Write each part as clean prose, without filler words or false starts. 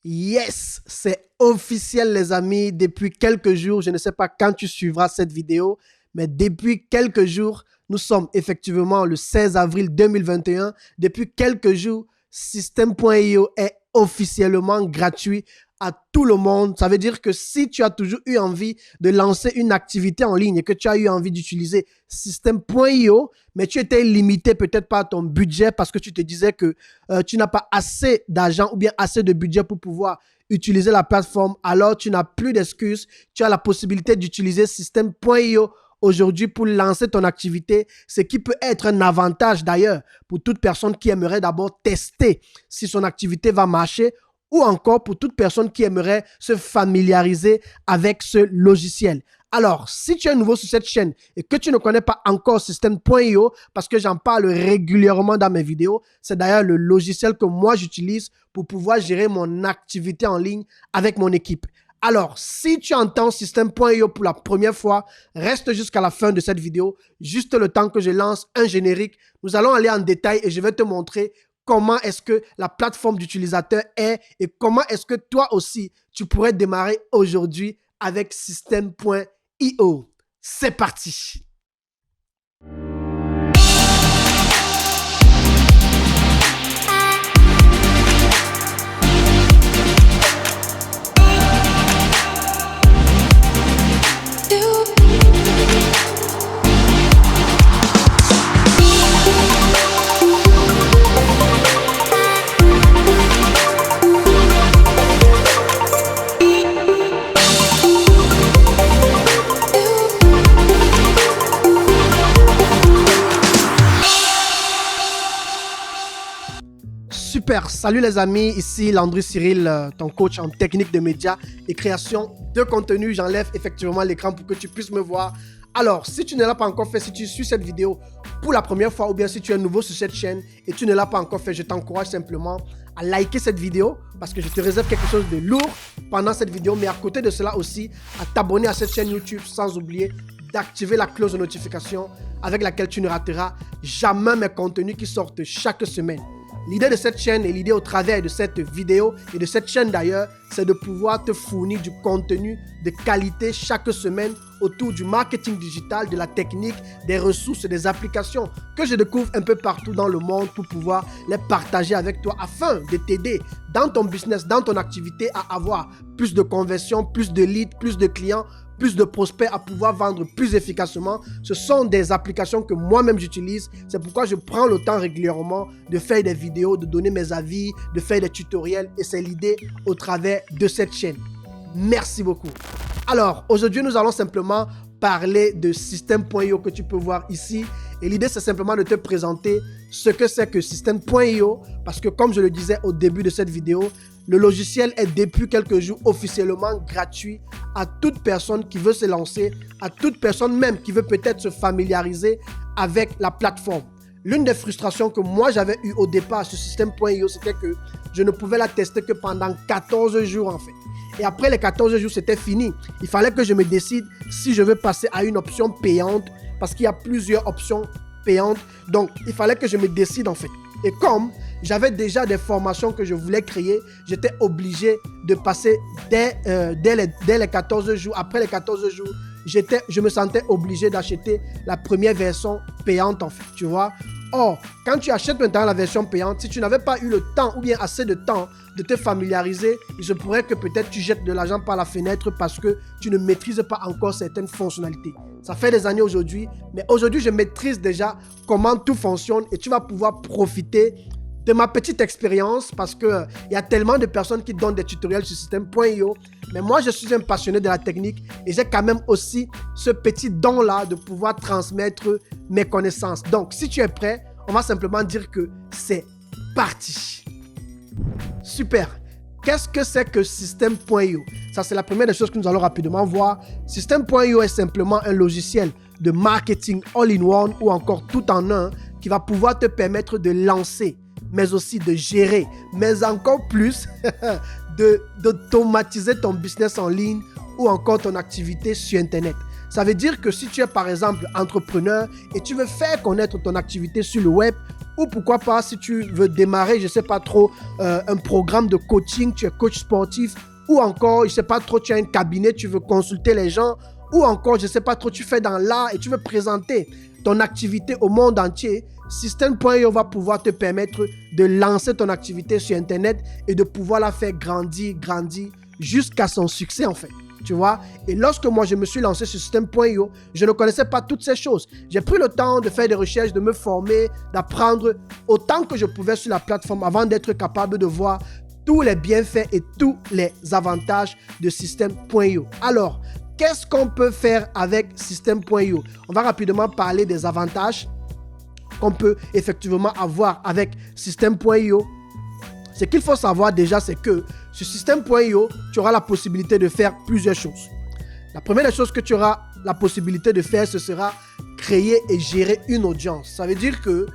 Yes, c'est officiel les amis, depuis quelques jours, je ne sais pas quand tu suivras cette vidéo, mais depuis quelques jours, nous sommes effectivement le 16 avril 2021. Depuis quelques jours, System.io est officiellement gratuit à tout le monde. Ça veut dire que si tu as toujours eu envie de lancer une activité en ligne et que tu as eu envie d'utiliser System.io, mais tu étais limité peut-être par ton budget parce que tu te disais que tu n'as pas assez d'argent ou bien assez de budget pour pouvoir utiliser la plateforme, alors tu n'as plus d'excuses. Tu as la possibilité d'utiliser System.io aujourd'hui pour lancer ton activité, ce qui peut être un avantage d'ailleurs pour toute personne qui aimerait d'abord tester si son activité va marcher ou encore pour toute personne qui aimerait se familiariser avec ce logiciel. Alors, si tu es nouveau sur cette chaîne et que tu ne connais pas encore System.io, parce que j'en parle régulièrement dans mes vidéos, c'est d'ailleurs le logiciel que moi j'utilise pour pouvoir gérer mon activité en ligne avec mon équipe. Alors, si tu entends System.io pour la première fois, reste jusqu'à la fin de cette vidéo, juste le temps que je lance un générique. Nous allons aller en détail et je vais te montrer comment est-ce que la plateforme d'utilisateur est et comment est-ce que toi aussi, tu pourrais démarrer aujourd'hui avec System.io. C'est parti! Super, salut les amis, ici Landry Cyril, ton coach en technique de médias et création de contenu. J'enlève effectivement l'écran pour que tu puisses me voir. Alors, si tu ne l'as pas encore fait, si tu suis cette vidéo pour la première fois ou bien si tu es nouveau sur cette chaîne et tu ne l'as pas encore fait, je t'encourage simplement à liker cette vidéo parce que je te réserve quelque chose de lourd pendant cette vidéo. Mais à côté de cela aussi, à t'abonner à cette chaîne YouTube sans oublier d'activer la cloche de notification avec laquelle tu ne rateras jamais mes contenus qui sortent chaque semaine. L'idée de cette chaîne et l'idée au travers de cette vidéo et de cette chaîne d'ailleurs, c'est de pouvoir te fournir du contenu de qualité chaque semaine autour du marketing digital, de la technique, des ressources et des applications que je découvre un peu partout dans le monde pour pouvoir les partager avec toi afin de t'aider dans ton business, dans ton activité à avoir plus de conversions, plus de leads, plus de clients, plus de prospects, à pouvoir vendre plus efficacement. Ce sont des applications que moi-même j'utilise. C'est pourquoi je prends le temps régulièrement de faire des vidéos, de donner mes avis, de faire des tutoriels. Et c'est l'idée au travers de cette chaîne. Merci beaucoup. Alors, aujourd'hui, nous allons simplement parler de System.io que tu peux voir ici. Et l'idée, c'est simplement de te présenter ce que c'est que System.io. Parce que comme je le disais au début de cette vidéo, le logiciel est depuis quelques jours officiellement gratuit à toute personne qui veut se lancer, à toute personne même qui veut peut-être se familiariser avec la plateforme. L'une des frustrations que moi j'avais eues au départ sur System.io, c'était que je ne pouvais la tester que pendant 14 jours en fait. Et après les 14 jours, c'était fini. Il fallait que je me décide si je veux passer à une option payante parce qu'il y a plusieurs options payantes. Donc, il fallait que je me décide en fait. Et comme j'avais déjà des formations que je voulais créer, j'étais obligé de passer dès les 14 jours. Après les 14 jours, je me sentais obligé d'acheter la première version payante en fait, tu vois. Or, quand tu achètes maintenant la version payante, si tu n'avais pas eu le temps ou bien assez de temps de te familiariser, il se pourrait que peut-être tu jettes de l'argent par la fenêtre parce que tu ne maîtrises pas encore certaines fonctionnalités. Ça fait des années aujourd'hui, mais aujourd'hui, je maîtrise déjà comment tout fonctionne et tu vas pouvoir profiter de ma petite expérience parce qu'il y a tellement de personnes qui donnent des tutoriels sur System.io. Mais moi, je suis un passionné de la technique et j'ai quand même aussi ce petit don-là de pouvoir transmettre mes connaissances. Donc, si tu es prêt, on va simplement dire que c'est parti. Super. Qu'est-ce que c'est que System.io? Ça, c'est la première des choses que nous allons rapidement voir. System.io est simplement un logiciel de marketing all-in-one ou encore tout en un qui va pouvoir te permettre de lancer, mais aussi de gérer, mais encore plus d'automatiser ton business en ligne ou encore ton activité sur Internet. Ça veut dire que si tu es par exemple entrepreneur et tu veux faire connaître ton activité sur le web, ou pourquoi pas si tu veux démarrer, je ne sais pas trop, un programme de coaching, tu es coach sportif, ou encore, je ne sais pas trop, tu as un cabinet, tu veux consulter les gens, ou encore, je ne sais pas trop, tu fais dans l'art et tu veux présenter ton activité au monde entier, Systeme.io va pouvoir te permettre de lancer ton activité sur Internet et de pouvoir la faire grandir jusqu'à son succès en fait. Tu vois? Et lorsque moi je me suis lancé sur Systeme.io, je ne connaissais pas toutes ces choses. J'ai pris le temps de faire des recherches, de me former, d'apprendre autant que je pouvais sur la plateforme avant d'être capable de voir tous les bienfaits et tous les avantages de Systeme.io. Alors, qu'est-ce qu'on peut faire avec Systeme.io? On va rapidement parler des avantages qu'on peut effectivement avoir avec Systeme.io. Ce qu'il faut savoir déjà, c'est que sur Systeme.io, tu auras la possibilité de faire plusieurs choses. La première des choses que tu auras la possibilité de faire, ce sera créer et gérer une audience. Ça veut dire que,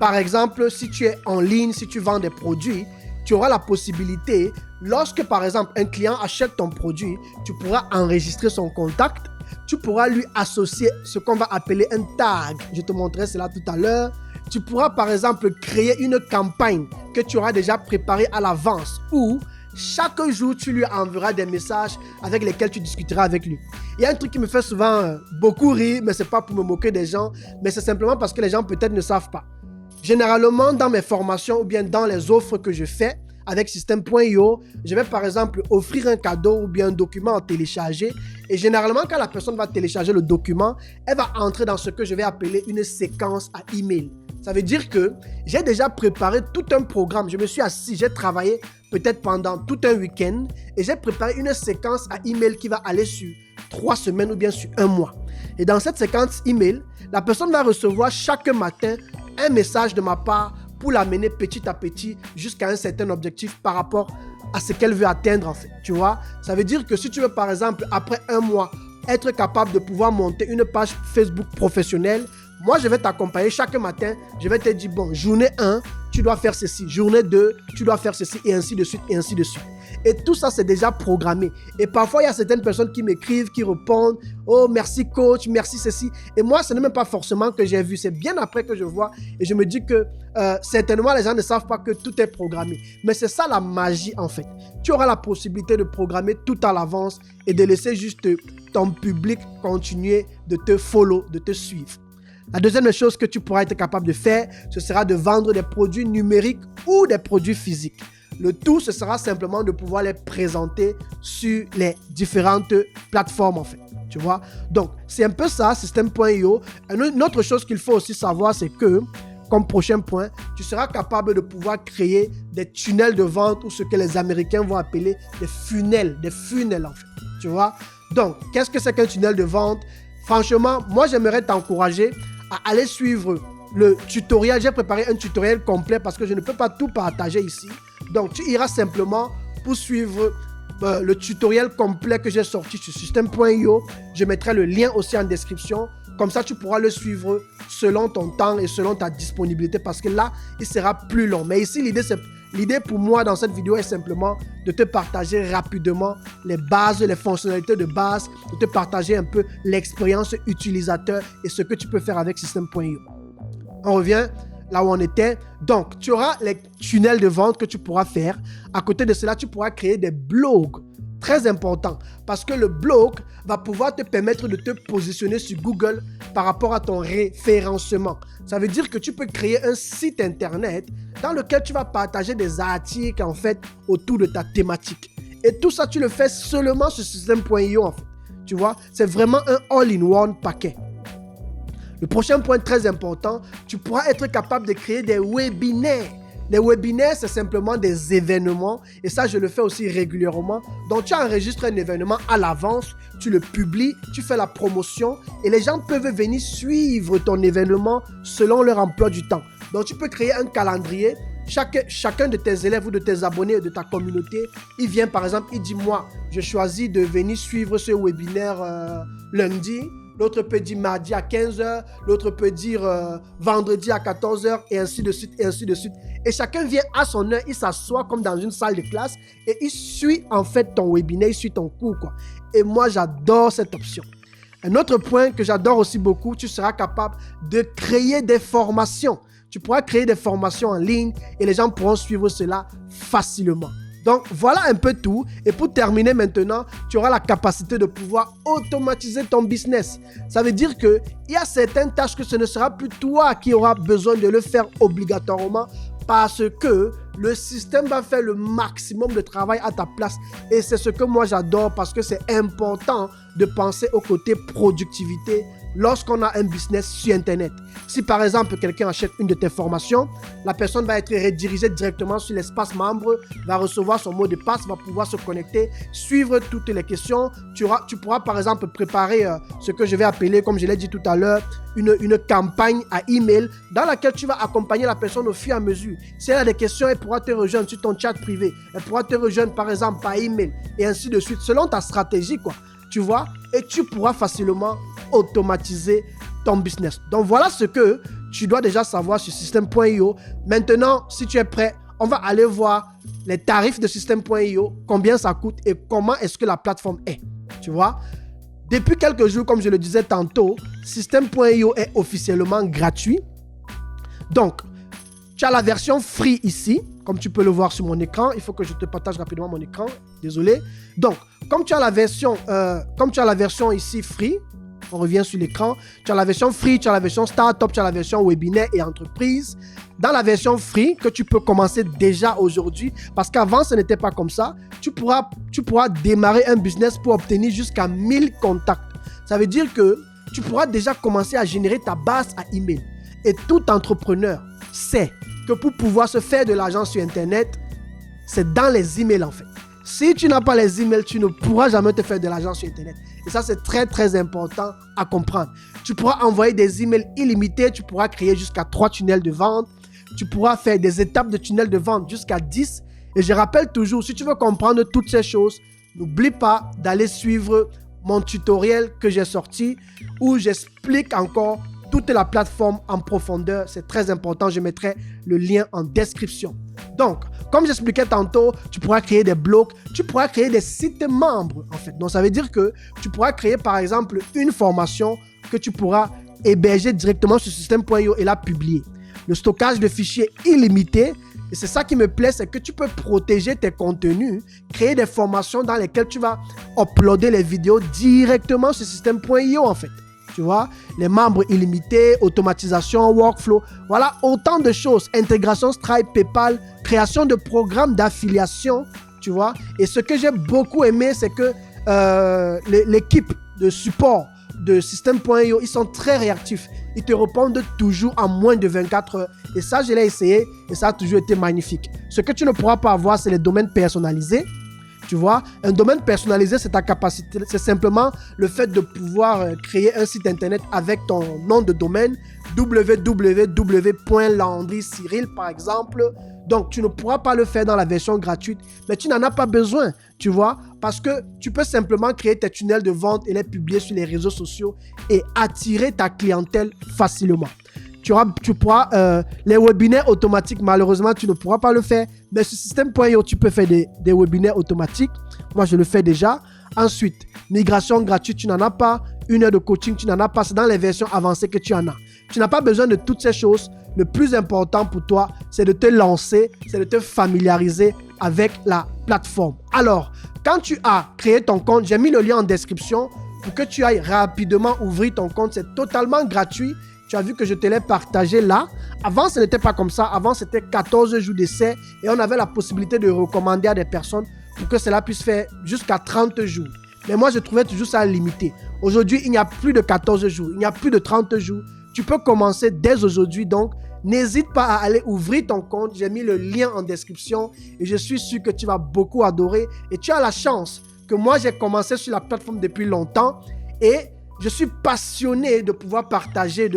par exemple, si tu es en ligne, si tu vends des produits, tu auras la possibilité, lorsque par exemple un client achète ton produit, tu pourras enregistrer son contact, tu pourras lui associer ce qu'on va appeler un tag. Je te montrerai cela tout à l'heure. Tu pourras par exemple créer une campagne que tu auras déjà préparée à l'avance où chaque jour tu lui enverras des messages avec lesquels tu discuteras avec lui. Il y a un truc qui me fait souvent beaucoup rire, mais ce n'est pas pour me moquer des gens, mais c'est simplement parce que les gens peut-être ne savent pas. Généralement, dans mes formations ou bien dans les offres que je fais avec Systeme.io, je vais par exemple offrir un cadeau ou bien un document à télécharger. Et généralement, quand la personne va télécharger le document, elle va entrer dans ce que je vais appeler une séquence à email. Ça veut dire que j'ai déjà préparé tout un programme. Je me suis assis, j'ai travaillé peut-être pendant tout un week-end et j'ai préparé une séquence à email qui va aller sur 3 semaines ou bien sur 1 mois. Et dans cette séquence email, la personne va recevoir chaque matin un message de ma part pour l'amener petit à petit jusqu'à un certain objectif par rapport à ce qu'elle veut atteindre en fait. Tu vois, ça veut dire que si tu veux par exemple après 1 mois être capable de pouvoir monter une page Facebook professionnelle, moi je vais t'accompagner chaque matin, je vais te dire bon, journée 1, tu dois faire ceci, journée 2, tu dois faire ceci et ainsi de suite et ainsi de suite. Et tout ça, c'est déjà programmé. Et parfois, il y a certaines personnes qui m'écrivent, qui répondent « Oh, merci coach, merci ceci. » Et moi, ce n'est même pas forcément que j'ai vu. C'est bien après que je vois. Et je me dis que certainement, les gens ne savent pas que tout est programmé. Mais c'est ça la magie, en fait. Tu auras la possibilité de programmer tout à l'avance et de laisser juste ton public continuer de te follow, de te suivre. La deuxième chose que tu pourras être capable de faire, ce sera de vendre des produits numériques ou des produits physiques. Le tout, ce sera simplement de pouvoir les présenter sur les différentes plateformes en fait. Tu vois? Donc, c'est un peu ça, Systeme.io. Une autre chose qu'il faut aussi savoir, c'est que, comme prochain point, tu seras capable de pouvoir créer des tunnels de vente ou ce que les Américains vont appeler des funnels en fait. Tu vois? Donc, qu'est-ce que c'est qu'un tunnel de vente? Franchement, moi, j'aimerais t'encourager à aller suivre le tutoriel. J'ai préparé un tutoriel complet parce que je ne peux pas tout partager ici. Donc, tu iras simplement pour suivre le tutoriel complet que j'ai sorti sur Systeme.io. Je mettrai le lien aussi en description. Comme ça, tu pourras le suivre selon ton temps et selon ta disponibilité parce que là, il sera plus long. Mais ici, l'idée pour moi dans cette vidéo est simplement de te partager rapidement les bases, les fonctionnalités de base, de te partager un peu l'expérience utilisateur et ce que tu peux faire avec Systeme.io. On revient là où on était. Donc, tu auras les tunnels de vente que tu pourras faire. À côté de cela, tu pourras créer des blogs. Très important. Parce que le blog va pouvoir te permettre de te positionner sur Google par rapport à ton référencement. Ça veut dire que tu peux créer un site internet dans lequel tu vas partager des articles en fait autour de ta thématique. Et tout ça, tu le fais seulement sur Systeme.io en fait. Tu vois, c'est vraiment un all-in-one paquet. Le prochain point très important, tu pourras être capable de créer des webinaires. Les webinaires, c'est simplement des événements et ça, je le fais aussi régulièrement. Donc, tu enregistres un événement à l'avance, tu le publies, tu fais la promotion et les gens peuvent venir suivre ton événement selon leur emploi du temps. Donc, tu peux créer un calendrier. Chacun de tes élèves ou de tes abonnés de ta communauté, il vient par exemple, il dit moi, je choisis de venir suivre ce webinaire lundi. L'autre peut dire mardi à 15h, l'autre peut dire vendredi à 14h et ainsi de suite et ainsi de suite. Et chacun vient à son heure, il s'assoit comme dans une salle de classe et il suit en fait ton webinaire, il suit ton cours quoi. Et moi j'adore cette option. Un autre point que j'adore aussi beaucoup, tu seras capable de créer des formations. Tu pourras créer des formations en ligne et les gens pourront suivre cela facilement. Donc, voilà un peu tout. Et pour terminer maintenant, tu auras la capacité de pouvoir automatiser ton business. Ça veut dire qu'il y a certaines tâches que ce ne sera plus toi qui auras besoin de le faire obligatoirement parce que le système va faire le maximum de travail à ta place. Et c'est ce que moi j'adore parce que c'est important de penser au côté productivité lorsqu'on a un business sur Internet. Si par exemple quelqu'un achète une de tes formations, la personne va être redirigée directement sur l'espace membre, va recevoir son mot de passe, va pouvoir se connecter, suivre toutes les questions. Tu pourras par exemple préparer ce que je vais appeler, comme je l'ai dit tout à l'heure, une campagne à email dans laquelle tu vas accompagner la personne au fur et à mesure. Si elle a des questions, elle pourra te rejoindre sur ton chat privé. Elle pourra te rejoindre par exemple par email et ainsi de suite, selon ta stratégie, quoi. Tu vois, et tu pourras facilement automatiser ton business. Donc voilà ce que tu dois déjà savoir sur System.io. Maintenant, si tu es prêt, on va aller voir les tarifs de System.io, combien ça coûte et comment est-ce que la plateforme est. Tu vois, depuis quelques jours, comme je le disais tantôt, System.io est officiellement gratuit. Donc, tu as la version free ici, comme tu peux le voir sur mon écran. Il faut que je te partage rapidement mon écran. Désolé. Donc, comme tu as la version ici free, on revient sur l'écran. Tu as la version free, tu as la version startup, tu as la version webinaire et entreprise. Dans la version free, que tu peux commencer déjà aujourd'hui, parce qu'avant, ce n'était pas comme ça, tu pourras démarrer un business pour obtenir jusqu'à 1000 contacts. Ça veut dire que tu pourras déjà commencer à générer ta base à email. Et tout entrepreneur sait que pour pouvoir se faire de l'argent sur Internet, c'est dans les emails en fait. Si tu n'as pas les emails, tu ne pourras jamais te faire de l'argent sur Internet. Et ça, c'est très, très important à comprendre. Tu pourras envoyer des emails illimités. Tu pourras créer jusqu'à 3 tunnels de vente. Tu pourras faire des étapes de tunnels de vente jusqu'à 10. Et je rappelle toujours, si tu veux comprendre toutes ces choses, n'oublie pas d'aller suivre mon tutoriel que j'ai sorti où j'explique encore toute la plateforme en profondeur. C'est très important. Je mettrai le lien en description. Donc, comme j'expliquais tantôt, tu pourras créer des blogs, tu pourras créer des sites membres en fait. Donc, ça veut dire que tu pourras créer par exemple une formation que tu pourras héberger directement sur System.io et la publier. Le stockage de fichiers illimité, et c'est ça qui me plaît, c'est que tu peux protéger tes contenus, créer des formations dans lesquelles tu vas uploader les vidéos directement sur System.io en fait. Tu vois, les membres illimités, automatisation, workflow, voilà autant de choses. Intégration Stripe, PayPal, création de programmes d'affiliation, tu vois. Et ce que j'ai beaucoup aimé, c'est que l'équipe de support de System.io, ils sont très réactifs. Ils te répondent toujours en moins de 24 heures. Et ça, je l'ai essayé et ça a toujours été magnifique. Ce que tu ne pourras pas avoir, c'est les domaines personnalisés. Tu vois, un domaine personnalisé, c'est ta capacité, c'est simplement le fait de pouvoir créer un site internet avec ton nom de domaine, www.landrycyril par exemple. Donc, tu ne pourras pas le faire dans la version gratuite, mais tu n'en as pas besoin, tu vois, parce que tu peux simplement créer tes tunnels de vente et les publier sur les réseaux sociaux et attirer ta clientèle facilement. Tu pourras, les webinaires automatiques, malheureusement, tu ne pourras pas le faire. Mais sur System.io, tu peux faire des webinaires automatiques. Moi, je le fais déjà. Ensuite, migration gratuite, tu n'en as pas. 1 heure de coaching, tu n'en as pas. C'est dans les versions avancées que tu en as. Tu n'as pas besoin de toutes ces choses. Le plus important pour toi, c'est de te lancer, c'est de te familiariser avec la plateforme. Alors, quand tu as créé ton compte, j'ai mis le lien en description pour que tu ailles rapidement ouvrir ton compte. C'est totalement gratuit. Tu as vu que je te l'ai partagé là. Avant, ce n'était pas comme ça. Avant, c'était 14 jours d'essai et on avait la possibilité de recommander à des personnes pour que cela puisse faire jusqu'à 30 jours. Mais moi, je trouvais toujours ça limité. Aujourd'hui, il n'y a plus de 14 jours. Il n'y a plus de 30 jours. Tu peux commencer dès aujourd'hui. Donc, n'hésite pas à aller ouvrir ton compte. J'ai mis le lien en description et je suis sûr que tu vas beaucoup adorer. Et tu as la chance que moi, j'ai commencé sur la plateforme depuis longtemps et je suis passionné de pouvoir partager,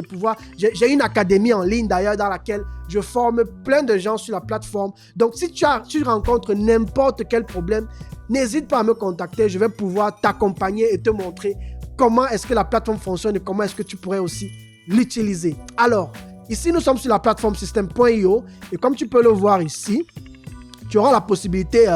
J'ai une académie en ligne d'ailleurs dans laquelle je forme plein de gens sur la plateforme. Donc, si tu rencontres n'importe quel problème, n'hésite pas à me contacter. Je vais pouvoir t'accompagner et te montrer comment est-ce que la plateforme fonctionne et comment est-ce que tu pourrais aussi l'utiliser. Alors, ici, nous sommes sur la plateforme System.io et comme tu peux le voir ici, Tu auras la possibilité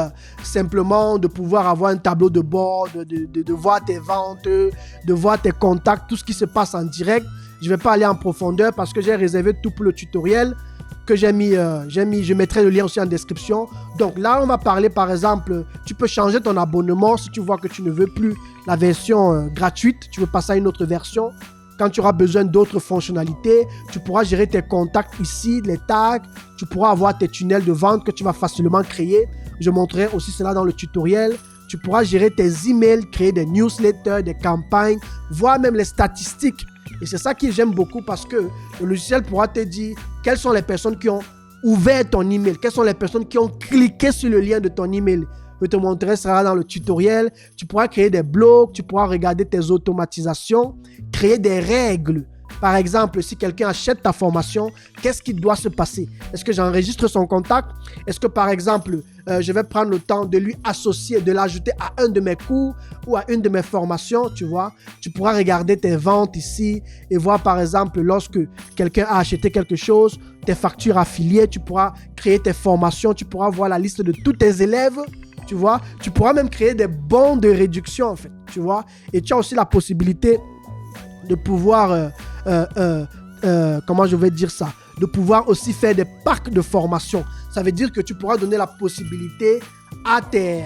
simplement de pouvoir avoir un tableau de bord, de voir tes ventes, de voir tes contacts, tout ce qui se passe en direct. Je ne vais pas aller en profondeur parce que j'ai réservé tout pour le tutoriel que j'ai mis. Je mettrai le lien aussi en description. Donc là, on va parler par exemple, tu peux changer ton abonnement si tu vois que tu ne veux plus la version gratuite, tu veux passer à une autre version. Quand tu auras besoin d'autres fonctionnalités, tu pourras gérer tes contacts ici, les tags, tu pourras avoir tes tunnels de vente que tu vas facilement créer. Je montrerai aussi cela dans le tutoriel. Tu pourras gérer tes emails, créer des newsletters, des campagnes, voire même les statistiques. Et c'est ça que j'aime beaucoup parce que le logiciel pourra te dire quelles sont les personnes qui ont ouvert ton email, quelles sont les personnes qui ont cliqué sur le lien de ton email. Je te montrerai ça dans le tutoriel. Tu pourras créer des blogs, tu pourras regarder tes automatisations, créer des règles. Par exemple, si quelqu'un achète ta formation, qu'est-ce qui doit se passer? Est-ce que j'enregistre son contact? Est-ce que par exemple, je vais prendre le temps de lui associer, de l'ajouter à un de mes cours ou à une de mes formations, tu vois? Tu pourras regarder tes ventes ici et voir par exemple, lorsque quelqu'un a acheté quelque chose, tes factures affiliées, tu pourras créer tes formations, tu pourras voir la liste de tous tes élèves. Tu vois, tu pourras même créer des bons de réduction en fait, tu vois. Et tu as aussi la possibilité de pouvoir, comment je vais dire ça, de pouvoir aussi faire des packs de formation. Ça veut dire que tu pourras donner la possibilité à tes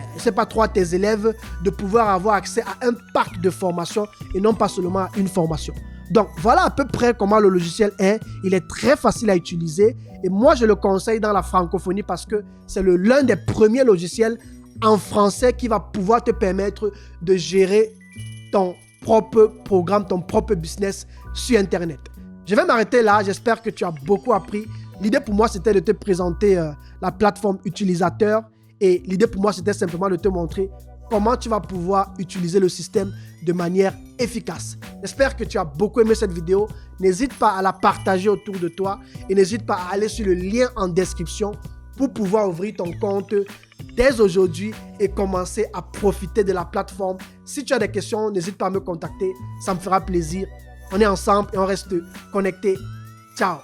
élèves de pouvoir avoir accès à un pack de formation et non pas seulement à une formation. Donc, voilà à peu près comment le logiciel est. Il est très facile à utiliser et moi, je le conseille dans la francophonie parce que c'est l'un des premiers logiciels en français qui va pouvoir te permettre de gérer ton propre programme, ton propre business sur Internet. Je vais m'arrêter là. J'espère que tu as beaucoup appris. L'idée pour moi, c'était de te présenter la plateforme utilisateur et l'idée pour moi, c'était simplement de te montrer comment tu vas pouvoir utiliser le système de manière efficace. J'espère que tu as beaucoup aimé cette vidéo. N'hésite pas à la partager autour de toi et n'hésite pas à aller sur le lien en description pour pouvoir ouvrir ton compte dès aujourd'hui et commencer à profiter de la plateforme. Si tu as des questions, n'hésite pas à me contacter. Ça me fera plaisir. On est ensemble et on reste connectés. Ciao.